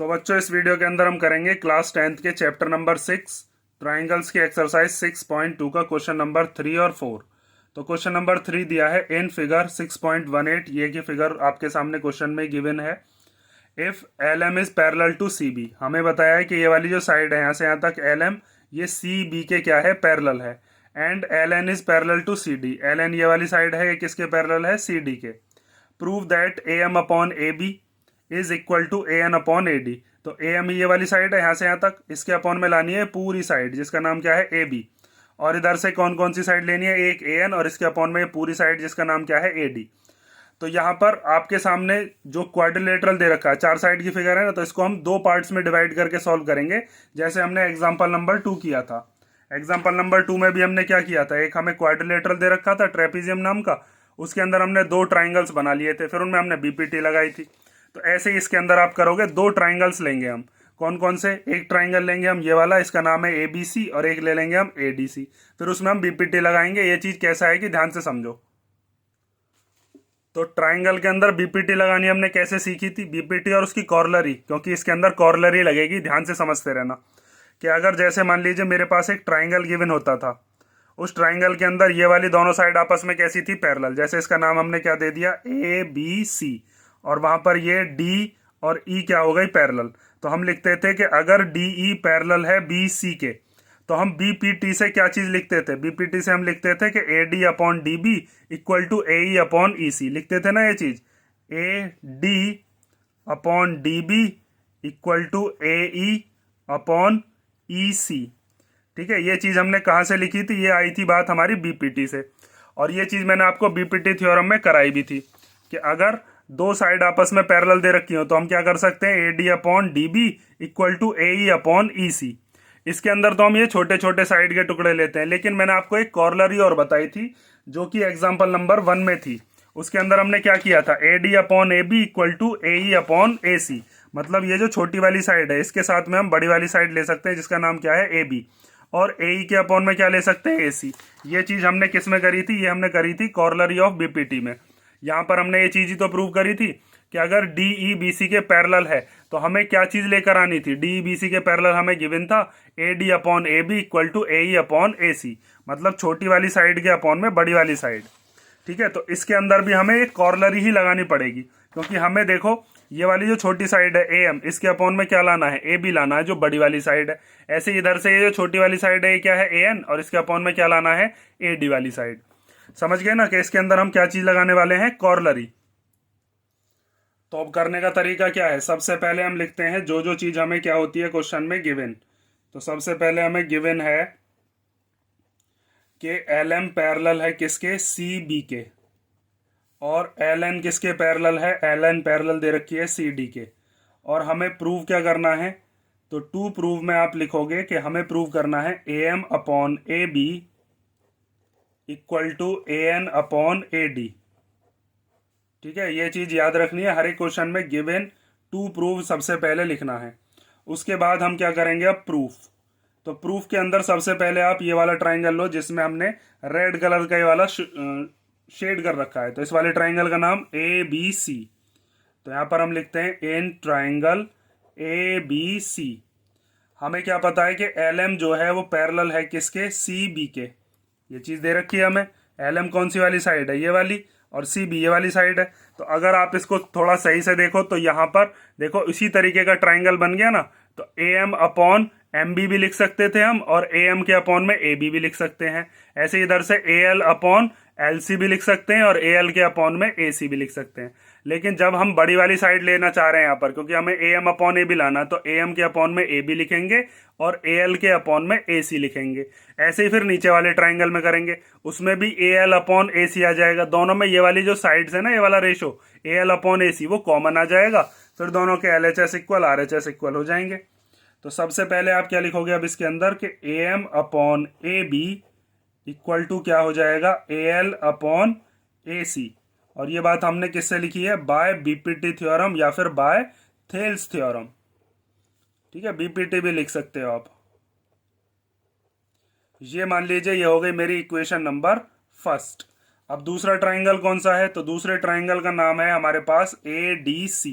तो बच्चों इस वीडियो के अंदर हम करेंगे क्लास 10th के चैप्टर नंबर 6 ट्राइंगल्स की एक्सरसाइज 6.2 का क्वेश्चन नंबर 3 और 4। तो क्वेश्चन नंबर 3 दिया है इन फिगर 6.18। ये की फिगर आपके सामने क्वेश्चन में गिवन है। If L M is parallel to C B, हमें बताया है कि ये वाली जो साइड है यहाँ से यहाँ तक एल एम ये सी बी के क्या है, पैरेलल है। And L N is parallel to C D, L N ये वाली साइड है, ये किसके पैरेलल है, सी डी के। Prove that A M upon A B is equal to A N upon A D. तो ए एम ये वाली साइड है यहाँ से यहाँ तक, इसके अपॉन में लानी है पूरी साइड जिसका नाम क्या है ए बी। और इधर से कौन कौन सी साइड लेनी है, एक ए एन और इसके अपॉन में पूरी साइड जिसका नाम क्या है ए डी। तो यहाँ पर आपके सामने जो क्वाड्रिलेटरल दे रखा है, चार साइड की फिगर है ना, तो इसको हम दो पार्ट्स में डिवाइड करके सॉल्व करेंगे जैसे हमने एग्जाम्पल नंबर 2 किया था। एग्जाम्पल नंबर 2 में भी हमने क्या किया था, एक हमें क्वाड्रिलेटरल दे रखा था ट्रेपीजियम नाम का, उसके अंदर हमने दो ट्राइंगल्स बना लिए थे, फिर उनमें हमने बीपीटी लगाई थी। तो ऐसे ही इसके अंदर आप करोगे, दो ट्राइंगल्स लेंगे हम। कौन कौन से, एक ट्राइंगल लेंगे हम ये वाला, इसका नाम है ए बी सी, और एक ले लेंगे हम ए डी सी, फिर उसमें हम बीपीटी लगाएंगे। ये चीज कैसा है कि ध्यान से समझो। तो ट्राइंगल के अंदर बीपीटी लगानी हमने कैसे सीखी थी, बीपीटी और उसकी कॉर्लरी, क्योंकि इसके अंदर कॉर्लरी लगेगी, ध्यान से समझते रहना। कि अगर जैसे मान लीजिए मेरे पास एक ट्राइंगल गिवन होता था, उस ट्राइंगल के अंदर ये वाली दोनों साइड आपस में कैसी थी, पैरेलल। जैसे इसका नाम हमने क्या दे दिया, ए बी सी, और वहां पर ये डी और ई क्या हो गई, पैरेलल। तो हम लिखते थे कि अगर डी ई पैरेलल है बी सी के, तो हम बी पी टी से क्या चीज लिखते थे, बी पी टी से हम लिखते थे कि A D upon D B equal to A E upon E C, लिखते थे ना ये चीज, A D upon D B equal to A E upon E C. ठीक है, ये चीज हमने कहाँ से लिखी थी, ये आई थी बात हमारी बीपीटी से। और ये चीज मैंने आपको बीपीटी थ्योरम में कराई भी थी कि अगर दो साइड आपस में पैरेलल दे रखी हो तो हम क्या कर सकते हैं, A D upon D B equal to A E upon E C. इसके अंदर तो हम ये छोटे छोटे साइड के टुकड़े लेते हैं, लेकिन मैंने आपको एक कॉर्लरी और बताई थी जो कि एग्जाम्पल नंबर 1 में थी। उसके अंदर हमने क्या किया था, A D upon A B equal to A E upon A C. मतलब ये जो छोटी वाली साइड है इसके साथ में हम बड़ी वाली साइड ले सकते हैं जिसका नाम क्या है ए बी, और ए ई के अपॉन में क्या ले सकते हैं, ए सी। ये चीज हमने किस में करी थी, ये हमने करी थी कॉर्लरी ऑफ बीपीटी में। यहाँ पर हमने ये चीज ही तो प्रूव करी थी कि अगर डी ई बी सी के पैरेलल है तो हमें क्या चीज लेकर आनी थी, डी ई बी सी के पैरेलल हमें गिवन था A D upon A B equal to A E upon A C, मतलब छोटी वाली साइड के अपॉन में बड़ी वाली साइड। ठीक है, तो इसके अंदर भी हमें एक कॉर्लरी ही लगानी पड़ेगी, क्योंकि हमें देखो ये वाली जो छोटी साइड है ए एम, इसके अपॉन में क्या लाना है, ए बी लाना है जो बड़ी वाली साइड है। ऐसे इधर से ये जो छोटी वाली साइड है ये क्या है, ए एन, और इसके अपॉन में क्या लाना है, ए डी वाली साइड। समझ गए ना कि इसके अंदर हम क्या चीज लगाने वाले हैं, कॉर्लरी। तो अब करने का तरीका क्या है, सबसे पहले हम लिखते हैं जो जो चीज हमें क्या होती है क्वेश्चन में गिवन। तो सबसे पहले हमें गिवन है कि एल एम पैरेलल है किसके, सी बी के, और एल एन किसके पैरेलल है, एल एन पैरेलल दे रखी है सी डी के। और हमें प्रूव क्या करना है, तो टू प्रूव में आप लिखोगे कि हमें प्रूव करना है A M upon A B equal to A N upon A D. ठीक है, ये चीज याद रखनी है, हर एक क्वेश्चन में गिवन टू प्रूव सबसे पहले लिखना है। उसके बाद हम क्या करेंगे, अब प्रूफ। तो प्रूफ के अंदर सबसे पहले आप ये वाला ट्राइंगल लो जिसमें हमने रेड कलर का ये वाला शेड कर रखा है। तो इस वाले ट्राइंगल का नाम ए बी सी। तो यहां पर हम लिखते हैं in triangle A B C. हमें क्या पता है कि एल एम जो है वो पैरेलल है किसके, सी बी के। ये चीज दे रखी है हमें, एल एम कौन सी वाली साइड है, ये वाली, और सी बी ये वाली साइड है। तो अगर आप इसको थोड़ा सही से देखो तो यहाँ पर देखो इसी तरीके का ट्राइंगल बन गया ना। तो A M upon M B भी लिख सकते थे हम, और ए एम के अपॉन में ए बी भी लिख सकते हैं। ऐसे इधर से A L upon L C भी लिख सकते हैं, और ए एल के अपॉन में ए सी भी लिख सकते हैं। लेकिन जब हम बड़ी वाली साइड लेना चाह रहे हैं यहाँ पर, क्योंकि हमें A M upon A B लाना, तो ए एम के अपॉन में ए बी लिखेंगे और ए एल के अपॉन में ए सी लिखेंगे। ऐसे ही फिर नीचे वाले ट्राइंगल में करेंगे, उसमें भी ए एल अपॉन ए सी आ जाएगा। दोनों में ये वाली जो साइड्स है ना, ये वाला ratio A L upon A सी वो कॉमन आ जाएगा, फिर दोनों के L H S equal R H S equal हो जाएंगे। तो सबसे पहले आप क्या लिखोगे अब इसके अंदर कि A M upon A B equal to क्या हो जाएगा, ए एल अपॉन ए सी। और ये बात हमने किससे लिखी है, बाय बीपीटी थ्योरम या फिर बाय थेल्स थ्योरम। ठीक है, बीपीटी भी लिख सकते हो आप। ये मान लीजिए ये हो गई मेरी इक्वेशन नंबर फर्स्ट। अब दूसरा ट्राइंगल कौन सा है, तो दूसरे ट्राइंगल का नाम है हमारे पास ए डी सी।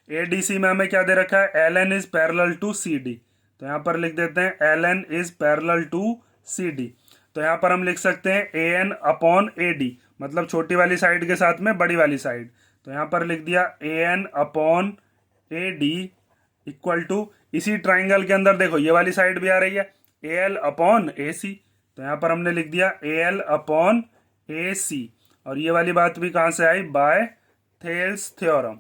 ADC में हमें क्या दे रखा है, LN is parallel to CD, तो यहाँ पर लिख देते हैं LN is parallel to CD। तो यहाँ पर हम लिख सकते हैं AN अपॉन AD, मतलब छोटी वाली साइड के साथ में बड़ी वाली साइड, तो यहाँ पर लिख दिया AN upon AD equal to, इसी ट्राइंगल के अंदर देखो ये वाली साइड भी आ रही है, AL अपॉन AC, तो यहाँ पर हमने लिख दिया AL अपॉन AC, और ये वाली बात भी कहाँ से आई, by Thales theorem.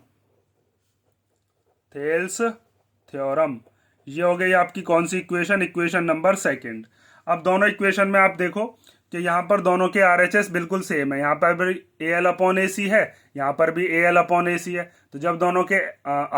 Thales theorem, ये हो गई आपकी कौन सी इक्वेशन, इक्वेशन नंबर सेकंड। अब दोनों इक्वेशन में आप देखो कि यहाँ पर दोनों के RHS बिल्कुल सेम है, यहाँ पर भी AL अपॉन AC है, यहाँ पर भी AL अपॉन AC है, तो जब दोनों के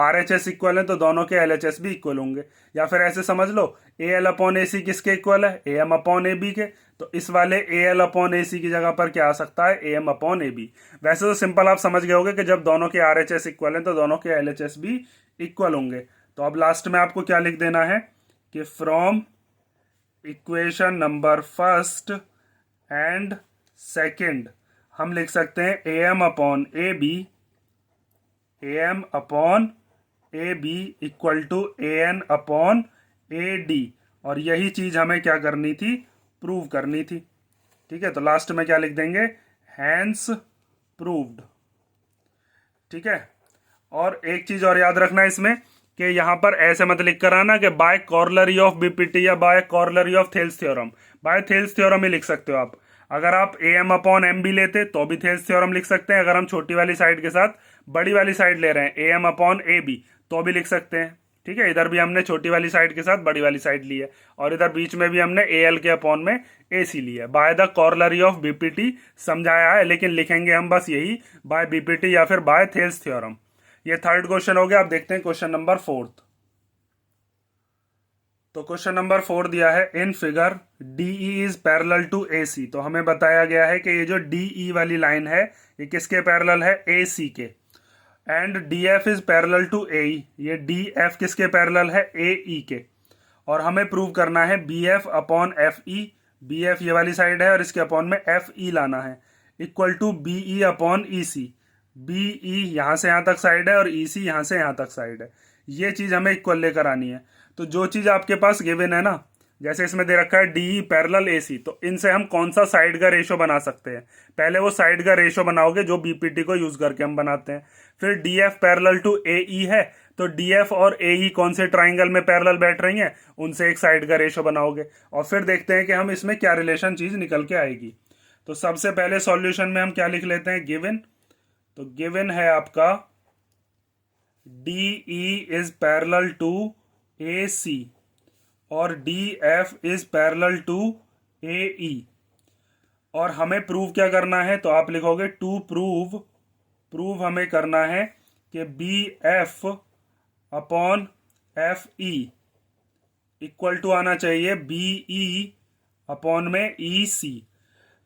RHS इक्वल हैं तो दोनों के LHS भी इक्वल होंगे। या फिर ऐसे समझ लो AL अपॉन AC किसके इक्वल है, AM अपॉन AB के, तो इस वाले AL अपॉन AC की जगह पर क्या आ सकता है, AM अपॉन AB। वैसे तो सिंपल आप समझ गए होगे कि जब दोनों के RHS इक्वल हैं तो दोनों के LHS भी इक्वल होंगे। तो अब लास्ट में आपको क्या लिख देना है कि from equation number first and second हम लिख सकते हैं AM upon AB, AM upon AB equal to AN upon AD, और यही चीज हमें क्या करनी थी, प्रूव करनी थी। ठीक है, तो लास्ट में क्या लिख देंगे, हैंस प्रूव्ड। ठीक है, और एक चीज और याद रखना है इसमें कि यहाँ पर ऐसे मत लिख कर आना कि बाय कॉरलरी ऑफ BPT या by corollary of Thales theorem, by Thales theorem ही लिख सकते हो आप। अगर आप AM अपॉन MB लेते तो भी थेल्स थ्योरम लिख सकते हैं, अगर हम छोटी वाली साइड के साथ बड़ी वाली साइड ले रहे हैं AM अपॉन AB तो भी लिख सकते हैं। ठीक है, इधर भी हमने छोटी वाली साइड के साथ बड़ी वाली साइड ली है, और इधर बीच में भी हमने AL के अपॉन में AC ली है। बाय द कॉरलरी ऑफ BPT समझाया है, लेकिन लिखेंगे हम बस यही बाय BPT या फिर बाय थेल्स थ्योरम। ये थर्ड क्वेश्चन हो गया। अब देखते हैं क्वेश्चन नंबर फोर्थ। तो क्वेश्चन नंबर 4 दिया है in figure DE is parallel to AC, तो हमें बताया गया है कि ये जो DE वाली लाइन है ये किसके पैरेलल है, AC के, and DF is parallel to AE, ये DF किसके पैरेलल है, AE के, और हमें प्रूव करना है BF अपॉन FE, BF ये वाली साइड है और इसके अपॉन में FE लाना है, equal to BE upon EC, BE यहाँ से यहाँ तक साइड है और EC यहाँ से यहाँ तक साइड है, ये चीज हमें इक्वल लेकर आनी है। तो जो चीज आपके पास गिवन है ना, जैसे इसमें दे रखा है DE पैरेलल AC, तो इनसे हम कौन सा साइड का रेशो बना सकते हैं, पहले वो साइड का रेशो बनाओगे जो BPT को यूज करके हम बनाते हैं। फिर DF पैरेलल टू AE है, तो DF और AE कौन से ट्राइंगल में पैरेलल बैठ रही हैं, उनसे एक साइड का रेशो बनाओगे, और फिर देखते हैं कि हम इसमें क्या रिलेशन चीज निकल के आएगी। तो सबसे पहले सॉल्यूशन में हम क्या लिख लेते हैं, गिवन, तो गिवन है आपका DE is parallel to AC और DF is parallel to AE, और हमें प्रूव क्या करना है, तो आप लिखोगे टू प्रूव हमें करना है कि BF upon FE equal to आना चाहिए BE अपॉन में EC।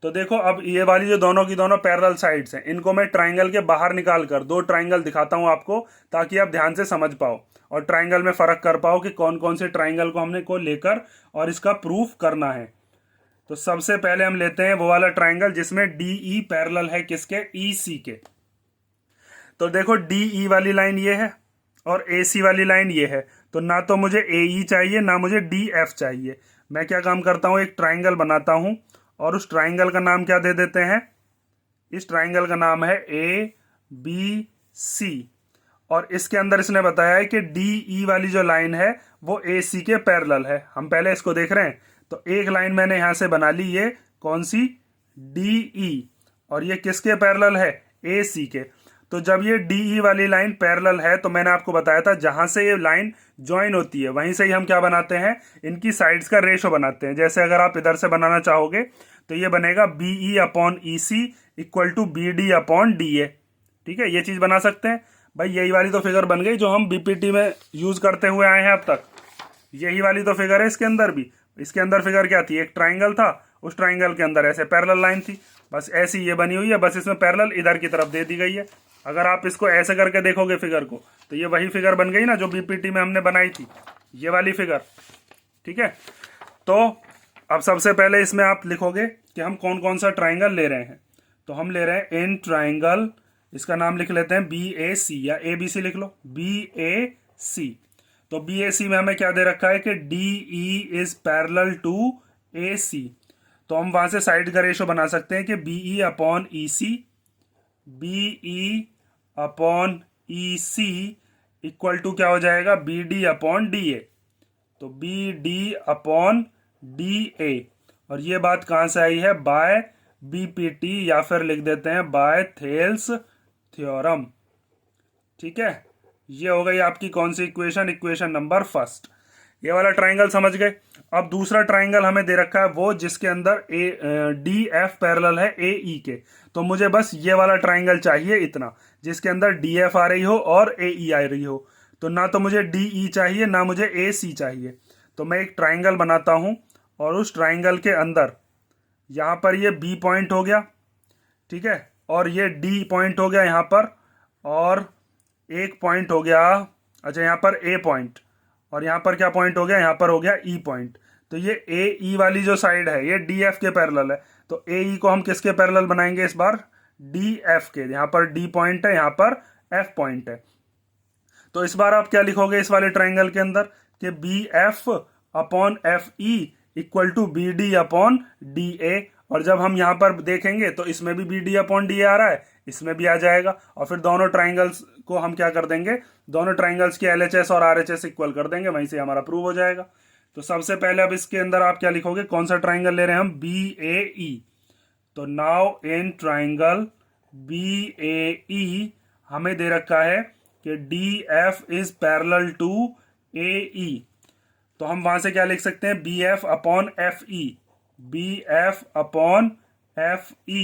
तो देखो अब ये वाली जो दोनों की दोनों पैरेलल साइड्स हैं, इनको मैं ट्राइंगल के बाहर निकाल कर दो ट्राइंगल दिखाता हूं आपको, ताकि आप ध्यान से समझ पाओ और ट्राइंगल में फर्क कर पाओ कि कौन कौन से ट्राइंगल को हमने को लेकर और इसका प्रूफ करना है। तो सबसे पहले हम लेते हैं वो वाला ट्राइंगल जिसमें DE पैरेलल है किसके, EC के। तो देखो DE वाली लाइन ये है और AC वाली लाइन ये है, तो ना तो मुझे AE चाहिए ना मुझे DF चाहिए। मैं क्या काम करता हूं, एक ट्राइंगल बनाता हूं और उस ट्राइंगल का नाम क्या दे देते हैं, इस ट्राइंगल का नाम है ABC, और इसके अंदर इसने बताया है कि DE वाली जो लाइन है वो AC के पैरेलल है। हम पहले इसको देख रहे हैं, तो एक लाइन मैंने यहां से बना ली, ये कौन सी, DE, और ये किसके पैरेलल है, AC के। तो जब ये DE वाली लाइन पैरेलल है, तो मैंने आपको बताया था जहां से ये लाइन ज्वाइन होती है वहीं से ही हम क्या बनाते हैं, इनकी साइड्स का रेशो बनाते हैं। जैसे अगर आप इधर से बनाना चाहोगे तो ये बनेगा BE upon EC equal to BD upon DA। ठीक है, ये चीज बना सकते हैं भाई। यही वाली तो फिगर बन गई जो हम BPT में यूज करते हुए आए हैं अब तक, यही वाली तो फिगर है इसके अंदर भी। इसके अंदर फिगर क्या थी, एक ट्राइंगल था, उस ट्राइंगल के अंदर ऐसे पैरेलल लाइन थी, बस ऐसी ये बनी हुई है, बस इसमें पैरेलल इधर की तरफ दे दी गई है। अगर आप इसको ऐसे करके देखोगे फिगर को, तो ये वही फिगर बन गई ना जो BPT में हमने बनाई थी, ये वाली फिगर। ठीक है, तो अब सबसे पहले इसमें आप लिखोगे कि हम कौन कौन सा ट्राइंगल ले रहे हैं। तो हम ले रहे हैं इन ट्राइंगल इसका नाम लिख लेते हैं BAC या ABC लिख लो, BAC। तो BAC में हमें क्या दे रखा है कि DE is parallel to AC। तो हम वहां से साइड का रेशो बना सकते हैं कि BE upon EC, BE upon EC equal to क्या हो जाएगा, BD अपॉन DA। तो BD अपॉन DA, और ये बात कहां से आई है, बाय BPT या फिर लिख देते हैं बाय थेल्स थ्योरम। ठीक है, ये हो गई आपकी कौन सी इक्वेशन, इक्वेशन नंबर फर्स्ट। ये वाला ट्राइंगल समझ गए। अब दूसरा ट्राइंगल हमें दे रखा है वो जिसके अंदर DF पैरेलल है AE के। तो मुझे बस ये वाला ट्राइंगल चाहिए, इतना, जिसके अंदर DF आ रही हो और AE आ रही हो। तो ना तो मुझे DE चाहिए ना मुझे AC चाहिए। तो मैं एक ट्राइंगल बनाता हूं और उस ट्राइंगल के अंदर यहां पर ये B पॉइंट हो गया, ठीक है, और ये D पॉइंट हो गया यहां पर, और एक पॉइंट हो गया, अच्छा यहां पर A पॉइंट, और यहां पर क्या पॉइंट हो गया, यहां पर हो गया E पॉइंट। तो ये AE वाली जो साइड है ये DF के पैरेलल है। तो AE को हम किसके पैरेलल बनाएंगे इस बार, DF के। यहां पर D पॉइंट है, यहां पर F पॉइंट है। तो इस बार आप क्या लिखोगे इस वाले ट्राइंगल के अंदर कि BF upon FE equal to BD upon DA। और जब हम यहां पर देखेंगे तो इसमें भी BD अपॉन DA आ रहा है, इसमें भी आ जाएगा, और फिर दोनों ट्राइंगल्स को हम क्या कर देंगे, दोनों ट्राइंगल्स की LHS और RHS इक्वल कर देंगे, वहीं से हमारा प्रूव हो जाएगा। तो सबसे पहले अब इसके अंदर आप क्या लिखोगे, कौन सा ट्राइंगल ले रहे हैं हम, BAE। तो नाउ इन ट्राइंगल BAE हमें दे रखा है कि DF is parallel to AE। तो हम वहां से क्या लिख सकते हैं, BF upon FE, BF upon FE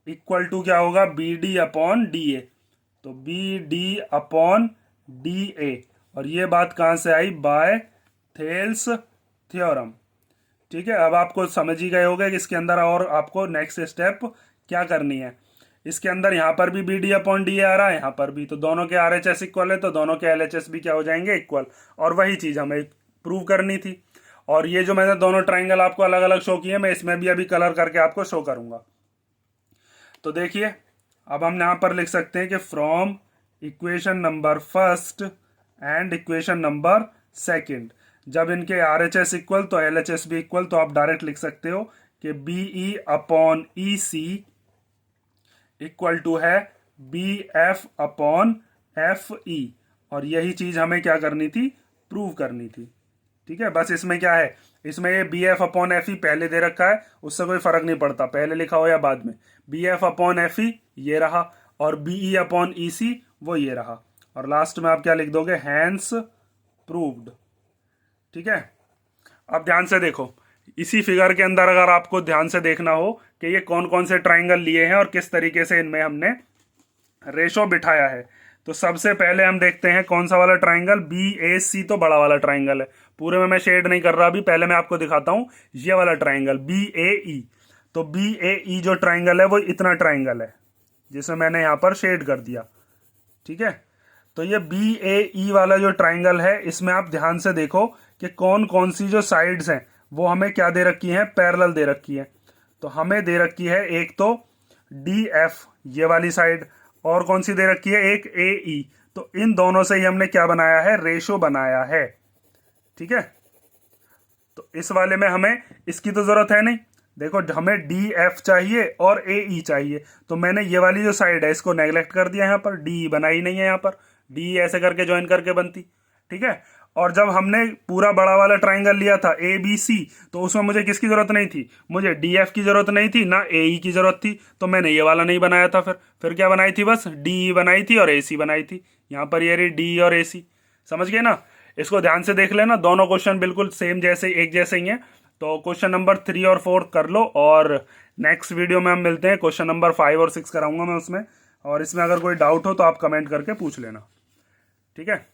equal to क्या होगा, BD अपॉन DA। तो BD अपॉन DA, और ये बात कहां से आई, बाय थेल्स थ्योरम। ठीक है, अब आपको समझ ही गए होगे कि इसके अंदर और आपको नेक्स्ट स्टेप क्या करनी है। इसके अंदर यहां पर भी BD अपॉन DA आ रहा है, यहां पर भी, तो दोनों के RHS इक्वल है, तो दोनों के LHS भी क्या हो जाएंगे, इक्वल। और वही चीज हमें प्रूव करनी थी। और ये जो मैंने दोनों ट्राइंगल आपको अलग अलग शो किए, मैं इसमें भी अभी कलर करके आपको शो करूंगा। तो देखिए, अब हम यहां पर लिख सकते हैं कि from equation number first and equation number second, जब इनके RHS इक्वल तो LHS भी इक्वल, तो आप डायरेक्ट लिख सकते हो कि BE upon EC equal to है BF अपॉन FE। और यही चीज हमें क्या करनी थी, प्रूव करनी थी। ठीक है, बस इसमें क्या है, इसमें ये BF अपॉन FE पहले दे रखा है, उससे कोई फर्क नहीं पड़ता पहले लिखा हो या बाद में। BF अपॉन FE ये रहा, और BE अपॉन EC वो ये रहा, और लास्ट में आप क्या लिख दोगे, हैंस प्रूव्ड। ठीक है, अब ध्यान से देखो, इसी फिगर के अंदर अगर आपको ध्यान से देखना हो कि ये कौन कौन से ट्राइंगल लिए हैं और किस तरीके से इनमें हमने रेशो बिठाया है, तो सबसे पहले हम देखते हैं कौन सा वाला ट्राइंगल, BAC। तो बड़ा वाला ट्राइंगल है, पूरे में मैं शेड नहीं कर रहा अभी, पहले मैं आपको दिखाता हूं ये वाला ट्राइंगल BAE। तो BAE जो ट्राइंगल है वो इतना ट्राइंगल है जिसे मैंने यहां पर शेड कर दिया। ठीक है, तो ये BAE वाला जो ट्राइंगल है, इसमें आप ध्यान से देखो कि कौन कौन सी जो साइड्स हैं वो हमें क्या दे रखी हैं, पैरेलल दे रखी है। तो हमें दे रखी है एक तो DF ये वाली साइड, और कौन सी दे रखी है, एक AE। तो इन दोनों से ही हमने क्या बनाया है, रेशो बनाया है। ठीक है, तो इस वाले में हमें इसकी तो जरूरत है नहीं, देखो हमें DF चाहिए और AE चाहिए, तो मैंने ये वाली जो साइड है इसको नेग्लेक्ट कर दिया, यहाँ पर DE बनाई नहीं है, यहाँ पर DE ऐसे करके ज्वाइन करके बनती। ठीक है, और जब हमने पूरा बड़ा वाला ट्राइंगल लिया था ABC, तो उसमें मुझे किसकी जरूरत नहीं थी, मुझे DF की जरूरत नहीं थी, ना AE की जरूरत थी, तो मैंने ये वाला नहीं बनाया था। फिर क्या बनाई थी, बस DE बनाई थी और AC बनाई थी। यहाँ पर ये रही DE और AC, समझ गए ना। इसको ध्यान से देख लेना, दोनों क्वेश्चन बिल्कुल सेम जैसे एक जैसे ही हैं। तो क्वेश्चन नंबर 3 और 4 कर लो, और नेक्स्ट वीडियो में हम मिलते हैं, क्वेश्चन नंबर 5 और 6 कराऊंगा मैं उसमें। और इसमें अगर कोई डाउट हो तो आप कमेंट करके पूछ लेना। ठीक है।